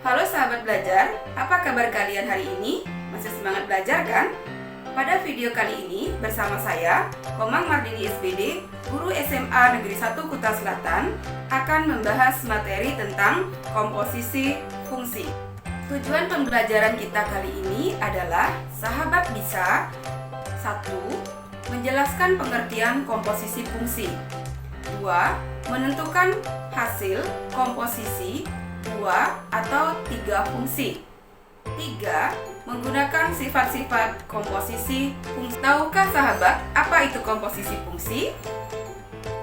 Halo sahabat belajar, apa kabar kalian hari ini? Masih semangat belajar kan? Pada video kali ini bersama saya, Komang Mardini SPD, guru SMA Negeri 1 Kuta Selatan, akan membahas materi tentang komposisi fungsi. Tujuan pembelajaran kita kali ini adalah sahabat bisa 1. Menjelaskan pengertian komposisi fungsi. 2. Menentukan hasil komposisi 2 atau 3 fungsi. 3. Menggunakan sifat-sifat komposisi fungsi. Tahukah sahabat apa itu komposisi fungsi?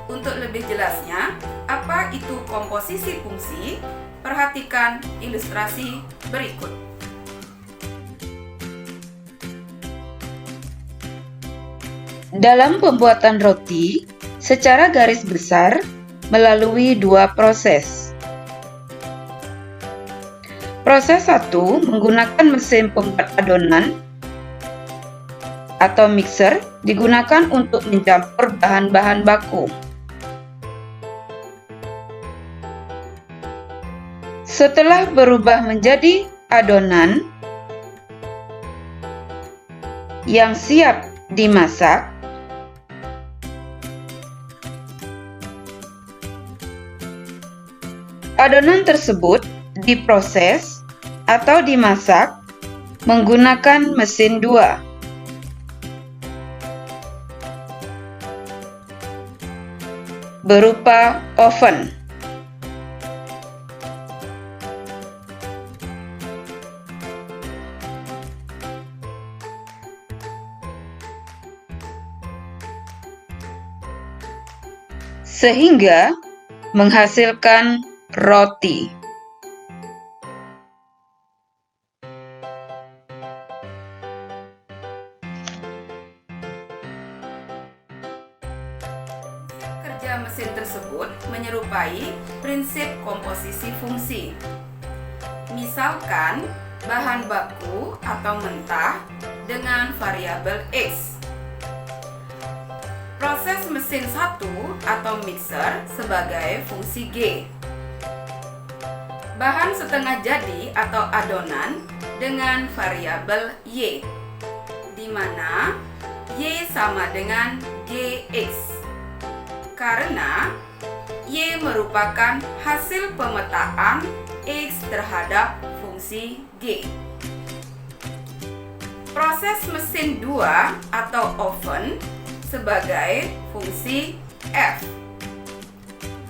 Untuk lebih jelasnya, apa itu komposisi fungsi? Perhatikan ilustrasi berikut. Dalam pembuatan roti, secara garis besar melalui dua proses. Proses 1 menggunakan mesin pembuat adonan atau mixer digunakan untuk mencampur bahan-bahan baku. Setelah berubah menjadi adonan yang siap dimasak, adonan tersebut diproses atau dimasak menggunakan mesin 2. Berupa oven. Sehingga menghasilkan roti. Kerja mesin tersebut menyerupai prinsip komposisi fungsi. Misalkan bahan baku atau mentah dengan variabel X. Proses mesin 1 atau mixer sebagai fungsi G. Bahan setengah jadi atau adonan dengan variabel Y, di mana Y sama dengan Gx. Karena Y merupakan hasil pemetaan X terhadap fungsi G. Proses mesin 2 atau oven sebagai fungsi F.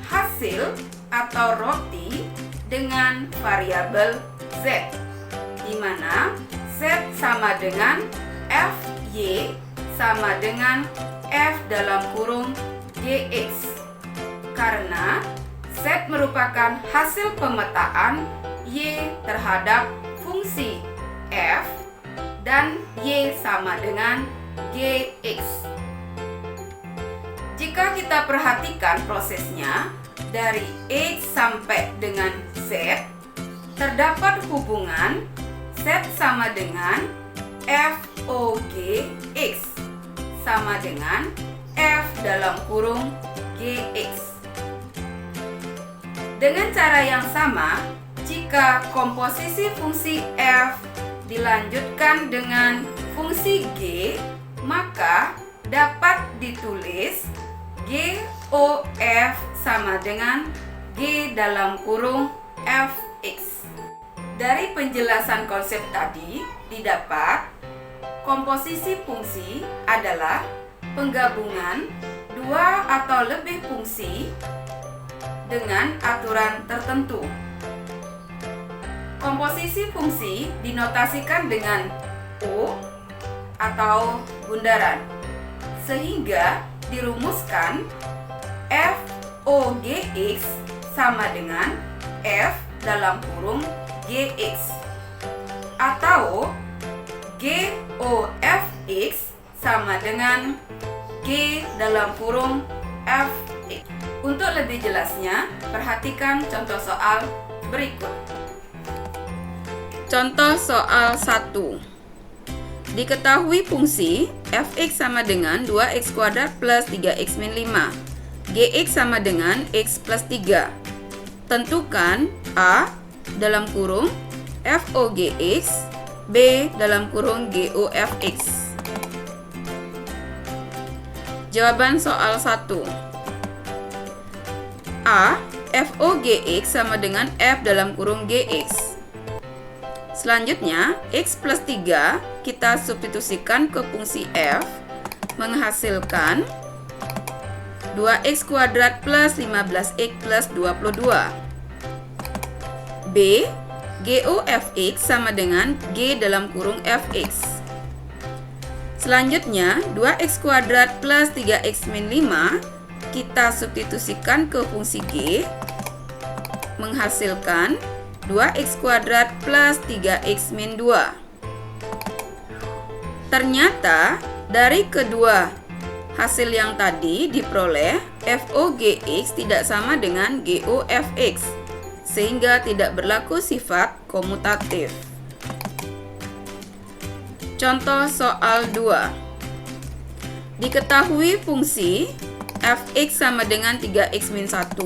Hasil atau roti dengan variabel Z, di mana Z sama dengan Fy sama dengan F dalam kurung Gx, karena Z merupakan hasil pemetaan Y terhadap fungsi F dan Y sama dengan Gx. Jika kita perhatikan prosesnya dari X sampai dengan Z, terdapat hubungan Z sama dengan FOGX sama dengan F dalam kurung Gx. Dengan cara yang sama, jika komposisi fungsi F dilanjutkan dengan fungsi G, maka dapat ditulis GOF sama dengan G dalam kurung Fx. Dari penjelasan konsep tadi didapat komposisi fungsi adalah penggabungan dua atau lebih fungsi dengan aturan tertentu. Komposisi fungsi dinotasikan dengan O atau bundaran, sehingga dirumuskan FOGX sama dengan F dalam kurung Gx, atau GOFX sama dengan G dalam kurung Fx. Untuk lebih jelasnya, perhatikan contoh soal berikut. Contoh soal 1. Diketahui fungsi Fx sama dengan 2x kuadrat plus 3x min 5. Gx sama dengan x plus 3. Tentukan A, dalam kurung FOGX, B dalam kurung GOFX. Jawaban soal 1. A. FOGX sama dengan F dalam kurung GX. Selanjutnya, X plus 3 kita substitusikan ke fungsi F, menghasilkan 2x kuadrat plus 15x plus 22. B. GOFX sama dengan G dalam kurung Fx. Selanjutnya, 2x kuadrat plus 3x min 5 kita substitusikan ke fungsi G, menghasilkan 2x kuadrat plus 3x min 2. Ternyata dari kedua hasil yang tadi diperoleh FOGX tidak sama dengan GOFX, sehingga tidak berlaku sifat komutatif. Contoh soal 2. Diketahui fungsi Fx sama dengan 3x min 1,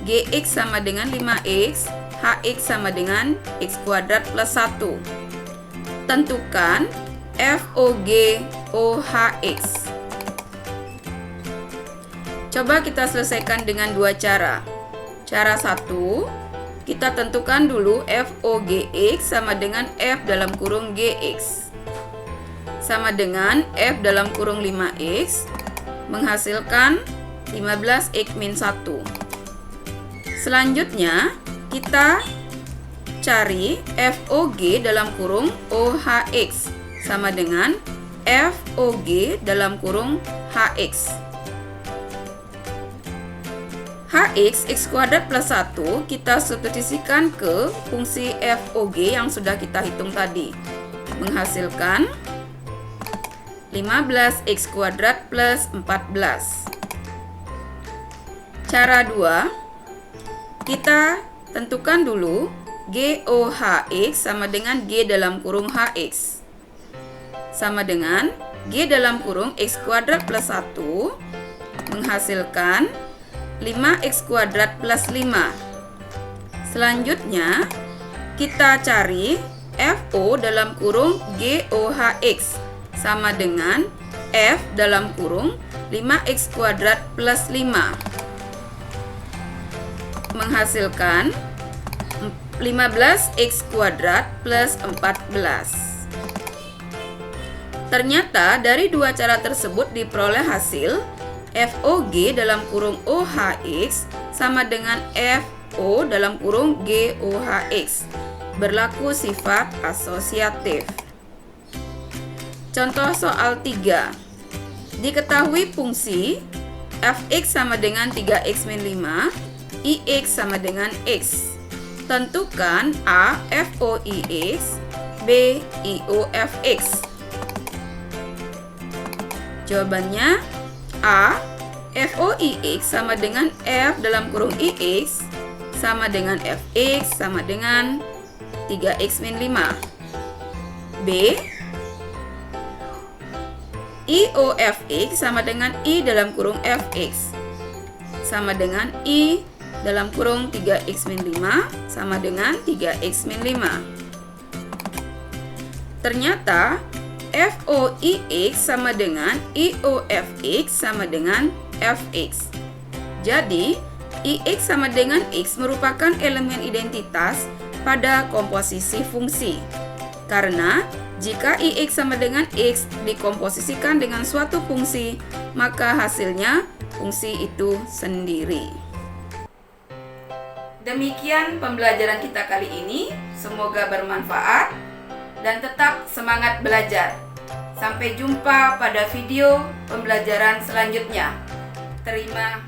Gx sama dengan 5x, Hx sama dengan x kuadrat plus 1. Tentukan FOGOHX. Coba kita selesaikan dengan dua cara. Cara 1, kita tentukan dulu FOGX sama dengan F dalam kurung GX. Sama dengan F dalam kurung 5x menghasilkan 15x min 1. Selanjutnya kita cari FOG dalam kurung OHX sama dengan FOG dalam kurung HX. HX x kuadrat plus 1 kita substitusikan ke fungsi FOG yang sudah kita hitung tadi, menghasilkan 15x kuadrat plus 14. Cara 2, kita tentukan dulu GOHX sama dengan G dalam kurung HX. Sama dengan G dalam kurung x kuadrat plus 1 menghasilkan 5x kuadrat plus 5. Selanjutnya kita cari FO dalam kurung GOHX sama dengan F dalam kurung 5x kuadrat plus 5 menghasilkan 15x kuadrat plus 14. Ternyata dari dua cara tersebut diperoleh hasil FOG dalam kurung OHX sama dengan FO dalam kurung GOHX, berlaku sifat asosiatif. Contoh soal 3. Diketahui fungsi Fx sama dengan 3x min 5, Ix sama dengan x. Tentukan A FOIX, B IOFX. Jawabannya A FOIX sama dengan F dalam kurung Ix sama dengan Fx sama dengan 3x min 5. B IOFX sama dengan I dalam kurung Fx sama dengan I dalam kurung 3x min 5 sama dengan 3x min 5. Ternyata FOIX sama dengan IOFX sama dengan Fx. Jadi, Ix sama dengan X merupakan elemen identitas pada komposisi fungsi. Karena jika Ix sama dengan X dikomposisikan dengan suatu fungsi, maka hasilnya fungsi itu sendiri. Demikian pembelajaran kita kali ini. Semoga bermanfaat dan tetap semangat belajar. Sampai jumpa pada video pembelajaran selanjutnya. Terima